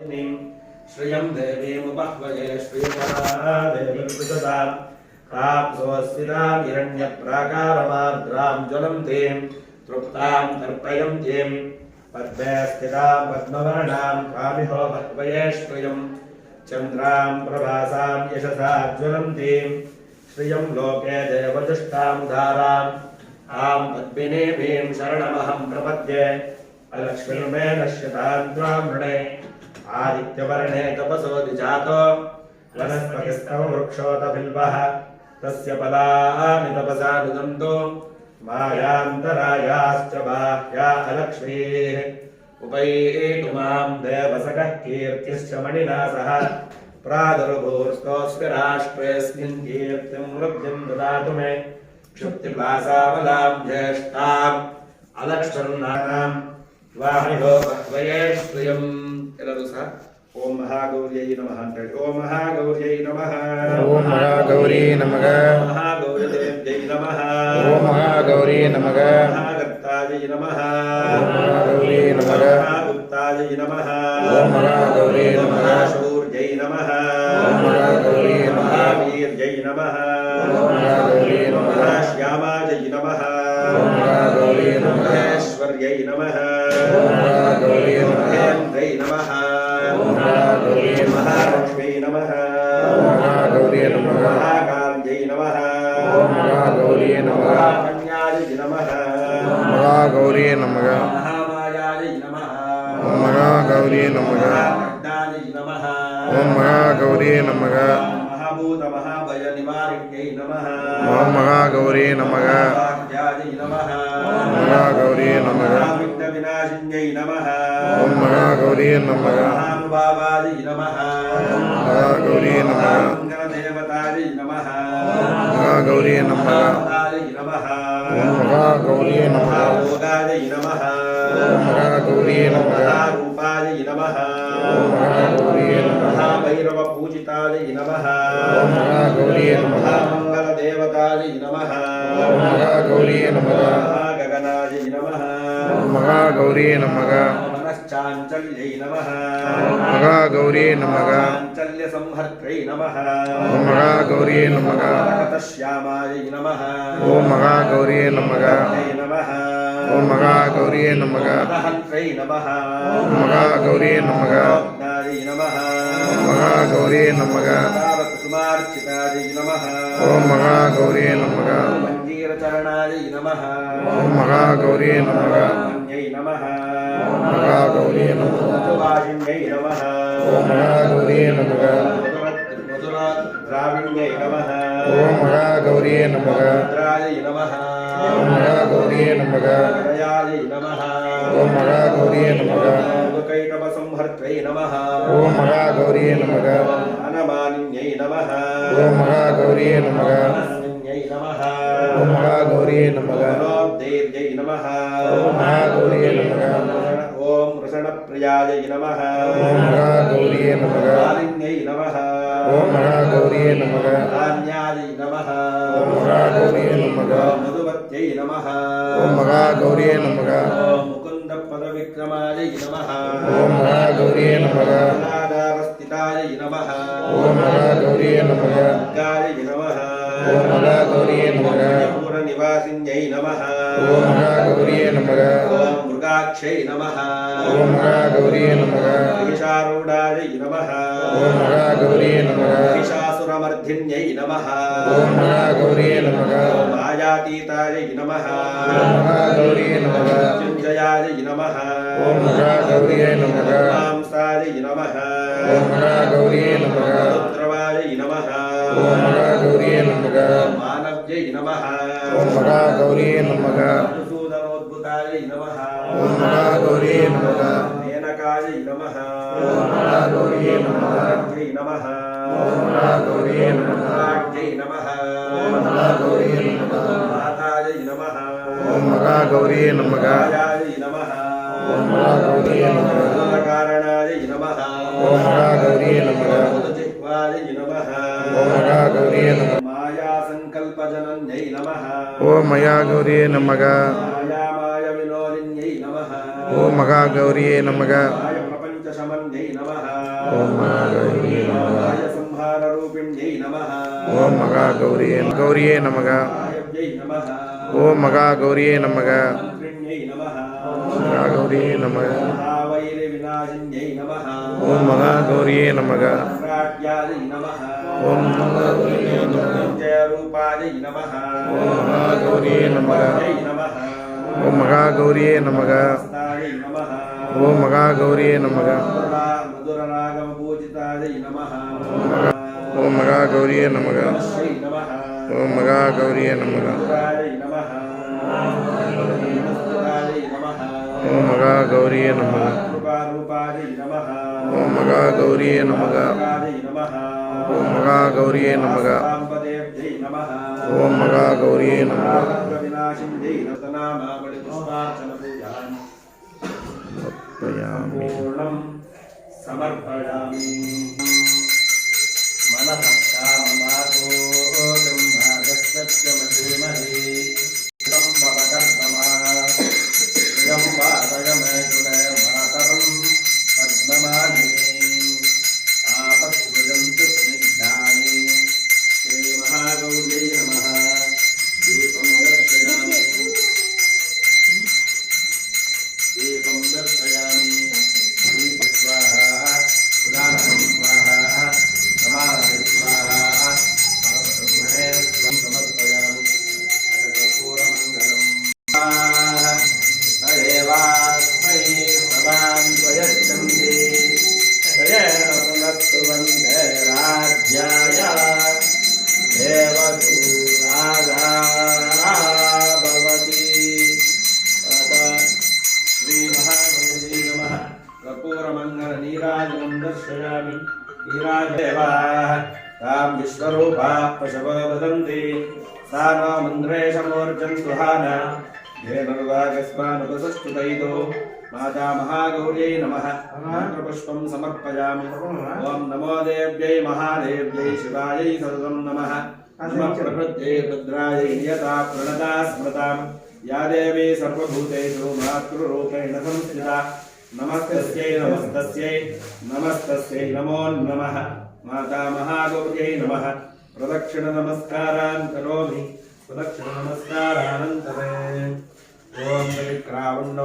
श्रियं देवीमुपह्वये श्रीपरादेवीर्विदधाम् प्राप्सोऽस्मितां हिरण्यप्राकारमार्द्रां ज्वलन्तीं तृप्तां तर्पयन्तीं पद्मे स्थितां पद्मवर्णां कामिहो पह्वये श्रियं चन्द्रां प्रभासां यशसा ज्वलन्तीं श्रियं लोके देवजुष्टामुदाराम् आं पद्मिनीं शरणमहं प्रपद्ये अलक्ष्मीर्मे नश्यतां ब्राह्मणे आदित्यवर्णे तपसो दिजातो वनस्पतिस्तव वृक्षोतबिल्वः तस्य फलानि तपसा नुदन्तो मायान्तरायाश्च बाह्या अलक्ष्मीः उपैतु मां देवसखः कीर्तिश्च मणिना सह प्रादुर्भूर्स्तोऽस्मि राष्ट्रेऽस्मिन् कीर्तिं वृद्धिं ददातु मे क्षुप्तिप्लासामलां ज्येष्ठाम् अलक्ष्मन्नानां वाहिनो बह्वये श्रियम् ಎಲ್ಲರೂ ಸಹ ಓಂ ಮಹಾಗೌರ್ಯೈ ನಮಃ ಅಂತ ಹೇಳಿ ಓಂ ಮಹಾಗೌರ್ಯೈ ನಮಃ ಓಂ ಮಹಾಗೌರಿ ನಮಃ ಮಹಾಗೌರ್ಯೈ ನಮಃ ಓಂ ಮಹಾಗೌರಿ ನಮಃ ಮಹಾಗತ್ತಾಯೈ ನಮಃ ಓಂ ಮಹಾಗೌರಿ ನಮಃ ಮಹಾಗುಪ್ತಾಯೈ ನಮಃ ಓಂ ಮಹಾಗೌರಿ ನಮಃ ಶೌರ್ಯೈ ನಮಃ ಓಂ ಮಹಾಗೌರಿ ನಮಃ ವೀರ್ಯೈ ನಮಃ ಓಂ ಮಹಾಗೌರಿ ನಮಃ ಶ್ಯಾಮಾಜೈ ನಮಃ ಓಂ ಮಹಾಗೌರಿ ನಮಃ ಐಶ್ವರ್ಯೈ ನಮಃ ಓಂ ಮಹಾಗೌರಿ ನಮಃ ಇಂದ್ರೈ ನಮಃ ಓಂ ಮಹಾಗೌರಿ ನಮಃ ಮಹಾಲಕ್ಷ್ಮೀ ನಮಃ ಓಂ ಮಹಾಗೌರಿ ನಮಃ ಮಹಾಕಾಂತ್ಯೈ ನಮಃ ಓಂ ಮಹಾಗೌರಿ ನಮಃ ಮಹಾಕನ್ಯಾಯೈ ನಮಃ ಓಂ ಮಹಾಗೌರಿ ನಮಃ ಮಹಾಮಾಯಾಯೈ ನಮಃ ಓಂ ಮಹಾಗೌರಿ ನಮಃ ಮಹಾಮಗ್ನಾಯೈ ನಮಃ ಓಂ ಮಹಾಗೌರಿ ನಮಃ ಮಹಾಭೂತ ಮಹಾಭಯ ನಿವಾರಿಣ್ಯೈ ನಮಃ ಓಂ ಮಹಾಗೌರಿ ನಮಃ ಮಹಾಭಾಗ್ಯಾಯೈ ನಮಃ ಓಂ ಮಹಾಗೌರಿ ನಮಃ ವಿಘ್ನ ವಿನಾಶಿನ್ಯೈ ನಮಃ ಓಂ ಮಹಾಗೌರಿ ನಮಃ ಮಹಾನುಭಾವಾಯೈ ನಮಃ ಮಹಾಗೌರಿ ನಮಃ ಮಂಗಲದೇವತಾಯೈ ನಮಃ ಮಹಾಗೌರಿ ನಮಃ ಮಹಾಭಾಗಾಯೈ ನಮಃ ಓಂ ಮಹಾಗೌರಿ ನಮಃ ಮಹಾಭೋಗಾಯೈ ನಮಃ ಓಂ ಮಹಾಗೌರಿ ನಮಃ ಮಹಾರೂಪಾಯೈ ನಮಃ ಓಂ ಮಹಾಗೌರಿ ನಮಃ ಮಹಾಭೈರವ ಪೂಜಿತಾಯೈ ನಮಃ ಓಂ ಮಹಾಗೌರಿ ನಮಃ ಮಹಾಮಂಗಲದೇವತಾಯೈ ನಮಃ ಓಂ ಮಹಾಗೌರಿ ನಮಃ ಮಹಾಗಗನಾಯೈ ನಮಃ ಓಂ ಮಹಾಗೌರಿ ನಮಃ ಮನಶ್ಚಾಂಚಲ್ಯೈ ನಮಃ ಮಹಾಗೌರಿ ನಮಃ ಚಾಂಚಲ್ಯ ಸಂಹರ್ತ್ರೈ ನಮಃ ಓಂ ಮಹಾಗೌರಿ ನಮಃ ಶ್ಯಾಮಾಯೈ ನಮಃ ಓಂ ಮಹಾಗೌರಿ ನಮಃ ಜೈ ನಮಃ ಓಂ ಮಹಾಗೌರಿ ನಮಃ ಹಂತ್ರೈ ನಮಃ ಓಂ ಮಹಾಗೌರಿ ನಮಃ ಜ್ಞಾಯೈ ನಮಃ ಮಹಾಗೌರಿ ನಮಃ ಕುಸುಮಾರ್ಚಿತಾಯೈ ನಮಃ ಓಂ ಮಹಾಗೌರಿ ನಮಃ ಮಂಜೀರಚರಣಾಯೈ ನಮಃ ಓಂ ಮಹಾಗೌರಿ ನಮಃ ಮನ್ಯೈ ನಮಃ ಮಹಾಗೌರಿ ನಮಃ ಮಧುವಾಹಿನ್ಯೈ ನಮಃ ಓಂ ಮಹಾಗೌರಿ ನಮಃ ಮಧುರ ದ್ರಾವಿಣ್ಯೈ ನಮಃ ಓಂ ಮಹಾಗೌರಿ ನಮಃ ಭದ್ರಾಯೈ ನಮಃ ಓಂ ಮಹಾಗೌರಿ ನಮಃ ಹೃದಯಾಯೈ ನಮಃ ಓಂ ಮಹಾಗೌರಿ ನಮಃ ಮಧುಕೈಟಭ ಸಂಹರ್ತ್ರೈ ನಮಃ ಓಂ ಮಹಾಗೌರಿ ನಮಃ ಅನಮಾನಿನ್ಯೈ ನಮಃ ಓಂ ಮಹಾಗೌರಿ ನಮಃ ಅಸ್ಮಿನ್ಯೈ ನಮಃ ಓಂ ಮಹಾಗೌರಿ ನಮಃ ಮನೋದ್ದೇವ್ಯೈ ನಮಃ ಓಂ ಮಹಾಗೌರಿ ನಮಃ ಓಂ ವೃಷಣಪ್ರಿಯಾಯೈ ನಮಃ ಓಂ ಮಹಾಗೌರಿ ನಮಃ ಮಾಲಿನ್ಯೈ ನಮಃ ಓಂ ಮಹಾಗೌರಿ ನಮಃ ಧಾನ್ಯಾಯೈ ನಮಃ ಓಂ ಮಹಾಗೌರಿ ನಮಃ ಮಧುವತ್ಯೈ ನಮಃ ಓಂ ಮಹಾಗೌರಿ ನಮಃ ಓಂ ಮುಕುಂದ ಪದವಿಕ್ರಮಾಯೈ ನಮಃ ಓಂ ಮಹಾಗೌರಿ ನಮಃ ಅನಾದಾರಸ್ಥಿತಾಯೈ ನಮಃ ಓಂ ಮಹಾಗೌರಿ ನಮಃ ಗಾಯೈ ನಮಃ ಓಂ ಮಹಾಗೌರಿ ನಮಃ ಪೂರ ನಿವಾಸಿನ್ಯೈ ನಮಃ ಓಂ ಮಹಾಗೌರಿ ನಮಃ ಓಂ ಮೃಗಾಕ್ಷೈ ನಮಃ ಓಂ ಮಹಾಗೌರಿ ನಮಃ ಈಶಾರೂಢಾಯೈ ನಮಃ ಓಂ ಮಹಾಗೌರಿ ನಮಃ ಮಹಿಷಾಸುರಮರ್ಧಿನ್ಯೈ ನಮಃ ಓಂ ಮಹಾಗೌರಿ ನಮಃ ಮಾಯಾತೀತಾಯೈ ನಮಃ ಓಂ ಮಹಾಗೌರಿ ನಮಃ ಮೃತ್ಯುಂಜಯಾಯೈ ನಮಃ ಓಂ ಮಹಾಗೌರಿ ನಮಃ ಮಾಂಸಾಯೈ ನಮಃ ಓಂ ಮಹಾಗೌರಿ ನಮಃ ರುದ್ರವಾಯೈ ನಮಃ ಓಂ ಮಹಾಗೌರಿ ನಮಃ ಮಾನವ್ಯೈ ನಮಃ ಓಂ ಮಹಾಗೌರಿ ನಮಃ ಮಧುಸೂದನೋದ್ಭುತಾಯೈ ನಮಃ ಓಂ ಮಹಾಗೌರಿ ನಮಃ ಮೇನಕಾಯೈ ನಮಃ ಓಂ ಮಹಾಗೌರಿ ನಮಃ ಜೈ ನಮಃ ಓಂ ಮಹಾಗೌರಿ ನಮಃ ಜೈ ನಮಃ ಓಂ ಮಹಾಗೌರಿ ನಮಃ ಮಾತಾಯೈ ನಮಃ ಓಂ ಮಹಾಗೌರಿ ನಮಃ ಮಾಯಾಯೈ ನಮಃ ಓಂ ಮಹಾಗೌರಿ ನಮಃ ಕಾರಣಾಯೈ ನಮಃ ಓಂ ಮಹಾಗೌರಿ ನಮಃ ಜಿಹ್ವಾಯೈ ನಮಃ ಓಂ ಮಹಾಗೌರಿ ನಮಃ ಮಾಯಾ ಸಂಕಲ್ಪ ಜನನ್ಯೈ ನಮಃ ಓಂ ಮಹಾಗೌರಿ ನಮಃ ಮಾಯ ವಿನೋದಿನ್ಯೈ ನಮಃ ಓಂ ಮಹಾಗೌರಿ ನಮಃ ಮಾಯ ಪ್ರಪಂಚ ಶಮನ್ಯೈ ನಮಃ ఓం మహాగౌరియే నమః సంహారరూపిణ్యై నమః ఓం మహాగౌరియే గౌరియే నమః వాయవ్యై నమః ఓం మహాగౌరియే నమః మంత్రిణ్యై నమః మహాగౌరియే నమః మహావైరి వినాశిన్యై నమః ఓం మహాగౌరియే నమః సామ్రాజ్యాయై నమః ఓం మహాగౌరియే నమః జయరూపాయై నమః ఓం మహాగౌరియే నమః జై నమః ఓం మహాగౌరియే నమః స్థాయై నమః ఓం మహాగౌరియే నమః మధురరాగమపూజితాయై నమః ఓం మహాగౌరియే నమః శ్రీ నమః ఓం మహాగౌరియే నమః మధురాయై నమః నమః ఓం మహాగౌరియే నమః కృపారూపాయై నమః ఓం మహాగౌరియే నమః నమః ఓం మహాగౌరియే నమః సాంబదేవ్యై నమః ఓం మహాగౌరియే నమః వినాశిన్యై రతనామావళి పుష్పార్చన పూజామి సమర్పయామి పూర్ణం సమర్పయామి మనః కామమాగోగం భాగసత్యమధీమహి సంభవకర్తమా యం పాదయమేతులయ మాతరం పద్మమాలిని ఆపస్వజంతు స్నిగ్ధాని శ్రీ మహాగౌర్యై నమః దీపం దర్శయామి దీపం దర్శయామి దీప స్వాహా ఉదాహరణ స్వాహా సమాధాన స్వాహా పరబ్రహ్మణే స్వం సమర్పయామి అకర్పూరమంగళం అదేవాస్మై సదాన్వయచ్చంది జయేన పునస్తు వందే రాజ్యాయ దేవదూరాగా భవతి శ్రీ మహాగౌరీ నమః కర్పూరమంగళ నీరాజనం దర్శయామి నీరాజేవా తాం విశ్వరూపా పశవో వదంతి సా నో మంద్రేశమూర్జంతుహాన ేనుర్వాగస్మానుపసస్తుతైతో మాతా మహాగౌర్యై నమః మంత్రపుష్పం సమర్పయామి ఓం నమో దేవ్యై మహాదేవ్యై శివాయై సర్వం నమః నమః ప్రకృత్యై రుద్రాయై నియతా ప్రణతా స్మృతాం యా దేవీ సర్వభూతేషు మాతృరూపేణ సంస్థితా నమస్తస్యై నమస్తస్యై నమస్తస్యై నమో నమః మాతా మహాగౌర్యై నమః ప్రదక్షిణ నమస్కారాన్ కరోమి ప్రదక్షిణ నమస్కారానంతరే ఓం విక్రావణ